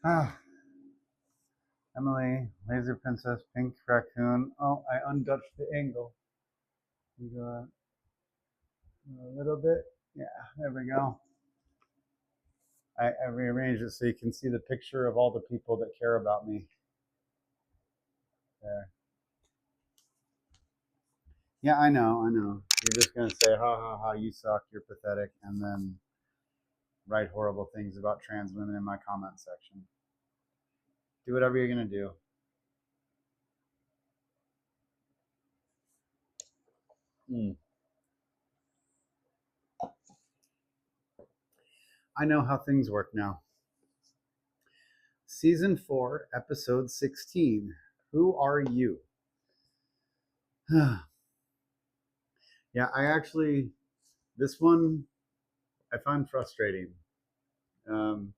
Ah, Emily, Laser Princess, Pink Raccoon. Oh, I undutched the angle. We go a little bit. Yeah, there we go. I rearranged it so you can see the picture of all the people that care about me. There. Yeah, I know, I know. You're just gonna say, ha ha ha, you suck, you're pathetic, and then write horrible things about trans women in my comment section. Do whatever you're gonna do. Mm. I know how things work now. Season 4, Episode 16. Who are you? Yeah, this one I find frustrating. Um,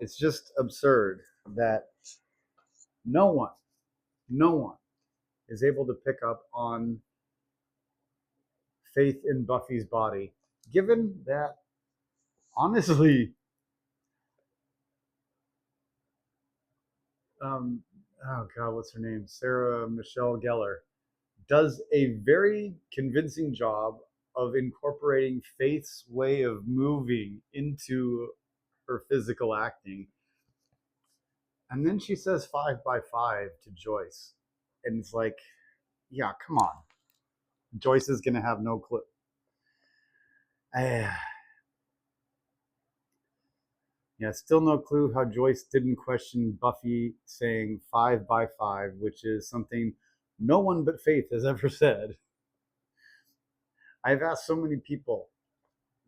it's just absurd that no one, no one is able to pick up on Faith in Buffy's body, given that, honestly, um, oh God, what's her name? Sarah Michelle Gellar does a very convincing job of incorporating Faith's way of moving into her physical acting. And then she says 5 by 5 to Joyce. And it's like, yeah, come on. Joyce is going to have no clue. Yeah, still no clue how Joyce didn't question Buffy saying 5 by 5, which is something no one but Faith has ever said. I've asked so many people,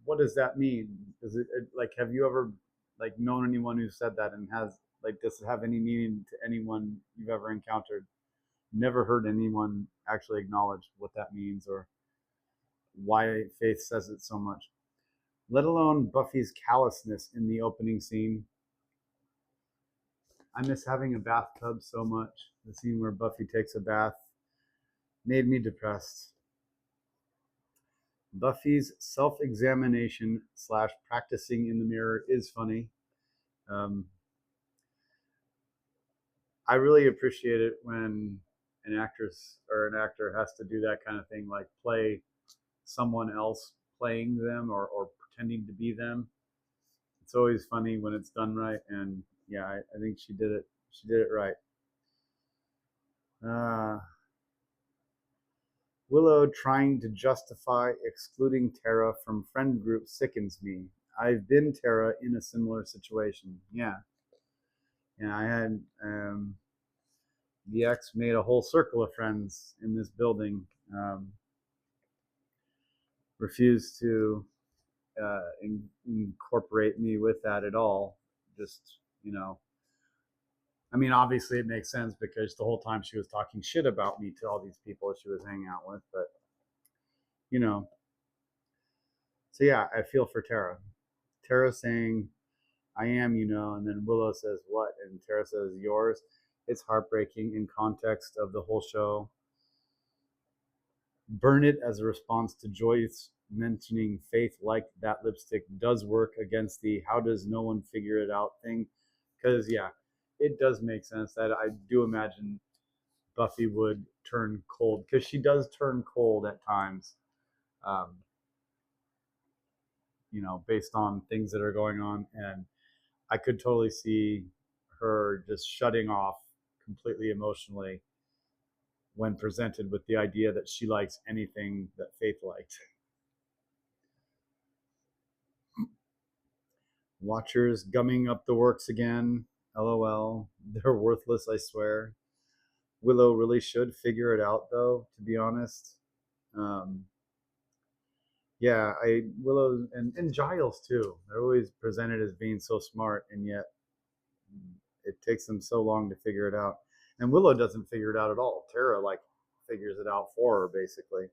what does that mean? Is it like, have you ever like known anyone who said that, and has like, does it have any meaning to anyone you've ever encountered? Never heard anyone actually acknowledge what that means or why Faith says it so much, let alone Buffy's callousness in the opening scene. I miss having a bathtub so much. The scene where Buffy takes a bath made me depressed. Buffy's self-examination slash practicing in the mirror is funny. Um, I really appreciate it when an actress or an actor has to do that kind of thing, like play someone else playing them or pretending to be them. It's always funny when it's done right, and yeah, I think she did it. She did it right. Uh, Willow trying to justify excluding Tara from friend group sickens me. I've been Tara in a similar situation. Yeah, I had the ex made a whole circle of friends in this building. Refused to incorporate me with that at all. Just, I mean, obviously it makes sense because the whole time she was talking shit about me to all these people she was hanging out with. But, you know, so yeah, I feel for Tara. Tara saying, I am, and then Willow says, what? And Tara says, yours. It's heartbreaking in context of the whole show. Burn it as a response to Joyce mentioning Faith like that lipstick does work against the how does no one figure it out thing. Because, yeah, it does make sense that I do imagine Buffy would turn cold, because she does turn cold at times, um, based on things that are going on. And I could totally see her just shutting off completely emotionally when presented with the idea that she likes anything that Faith liked. Watchers gumming up the works again. LOL. They're worthless, I swear. Willow really should figure it out, though, to be honest. Um, yeah, Willow and Giles too. They're always presented as being so smart, and yet it takes them so long to figure it out. And Willow doesn't figure it out at all. Tara like figures it out for her, basically.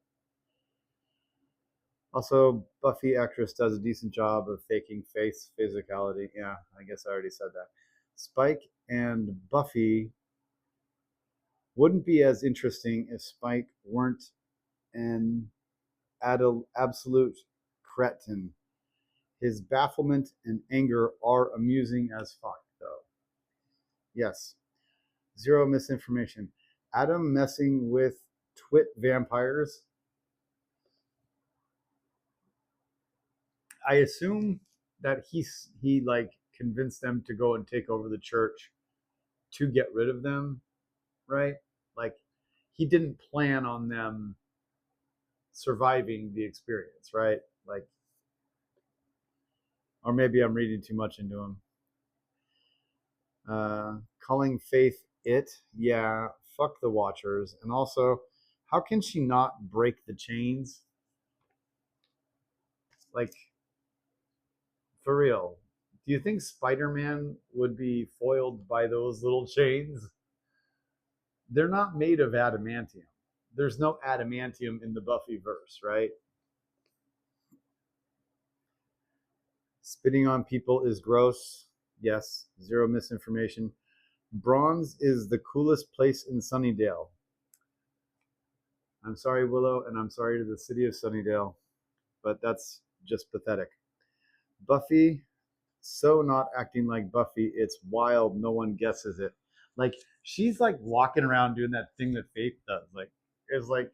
Also, Buffy actress does a decent job of faking Faith's physicality. Yeah, I guess I already said that. Spike and Buffy wouldn't be as interesting if Spike weren't an absolute cretin. His bafflement and anger are amusing as fuck, though. Yes. Zero misinformation. Adam messing with twit vampires. I assume that he like convinced them to go and take over the church to get rid of them, right? Like he didn't plan on them surviving the experience, right? Like, or maybe I'm reading too much into him. Calling Faith it, yeah, fuck the Watchers. And also, how can she not break the chains? Like, for real. Do you think Spider-Man would be foiled by those little chains? They're not made of adamantium. There's no adamantium in the Buffy verse, right? Spitting on people is gross. Yes, zero misinformation. Bronze is the coolest place in Sunnydale. I'm sorry, Willow, and I'm sorry to the city of Sunnydale, but that's just pathetic. Buffy, so not acting like Buffy. It's wild. No one guesses it. Like she's like walking around doing that thing that Faith does. Like it's like,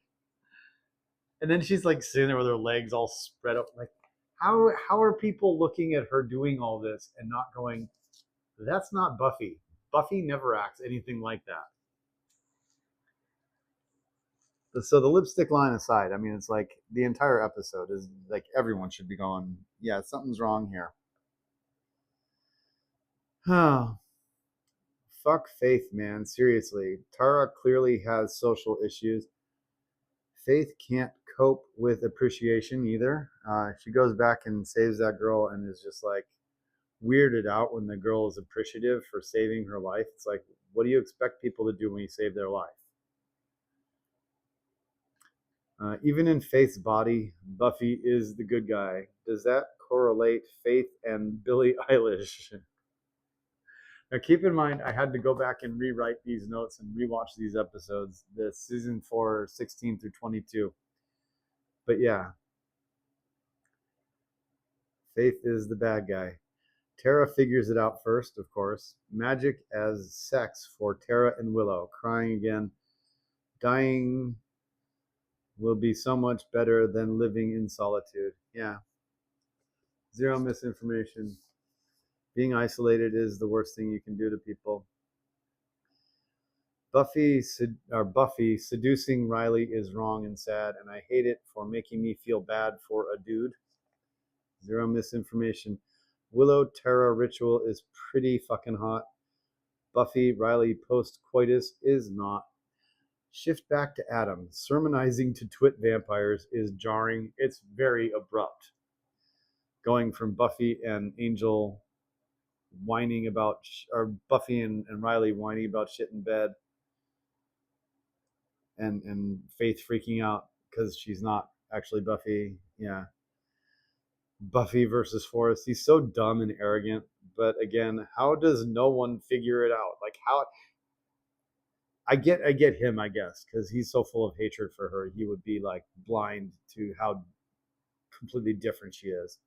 and then she's like sitting there with her legs all spread up. Like how are people looking at her doing all this and not going, that's not Buffy. Buffy never acts anything like that. So the lipstick line aside, I mean, it's like the entire episode is like everyone should be going, yeah, something's wrong here. Fuck Faith, man. Seriously. Tara clearly has social issues. Faith can't cope with appreciation either. She goes back and saves that girl and is just like weirded out when the girl is appreciative for saving her life. It's like, what do you expect people to do when you save their life? Even in Faith's body, Buffy is the good guy. Does that correlate Faith and Billie Eilish? Now, keep in mind, I had to go back and rewrite these notes and rewatch these episodes, the season 4, 16 through 22. But yeah, Faith is the bad guy. Tara figures it out first, of course. Magic as sex for Tara and Willow. Crying again. Dying will be so much better than living in solitude. Yeah. Zero misinformation. Being isolated is the worst thing you can do to people. Buffy seducing Riley is wrong and sad, and I hate it for making me feel bad for a dude. Zero misinformation. Willow Tara ritual is pretty fucking hot. Buffy Riley post coitus is not. Shift back to Adam. Sermonizing to twit vampires is jarring. It's very abrupt. Going from Buffy and Angel whining about, or Buffy and Riley whining about shit in bed, and Faith freaking out because she's not actually Buffy. Yeah. Buffy versus Forrest. He's so dumb and arrogant. But again, how does no one figure it out? Like how I get him, I guess, because he's so full of hatred for her. He would be like blind to how completely different she is.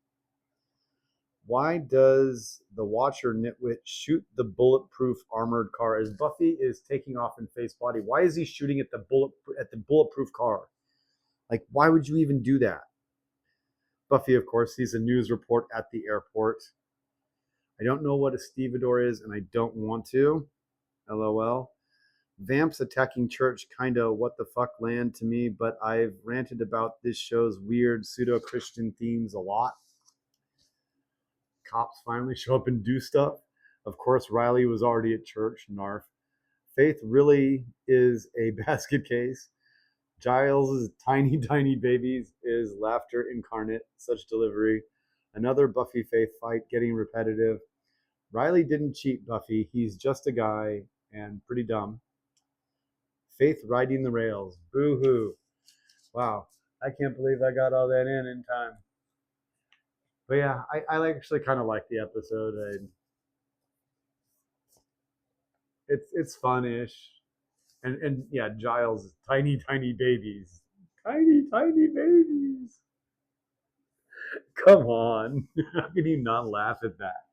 Why does the Watcher nitwit shoot the bulletproof armored car as Buffy is taking off in Faith's body? Why is he shooting at the bulletproof car? Like, why would you even do that? Buffy, of course, sees a news report at the airport. I don't know what a stevedore is, and I don't want to. LOL. Vamps attacking church, kinda what the fuck land to me, but I've ranted about this show's weird pseudo-Christian themes a lot. Cops finally show up and do stuff. Of course, Riley was already at church, narf. Faith really is a basket case. Giles' tiny, tiny babies is laughter incarnate, such delivery. Another Buffy Faith fight getting repetitive. Riley didn't cheat Buffy, he's just a guy and pretty dumb. Faith riding the rails. Boo-hoo. Wow, I can't believe I got all that in time. But yeah, I actually kind of like the episode. It's fun-ish. And yeah, Giles, tiny, tiny babies. Tiny, tiny babies. Come on. How can you not laugh at that?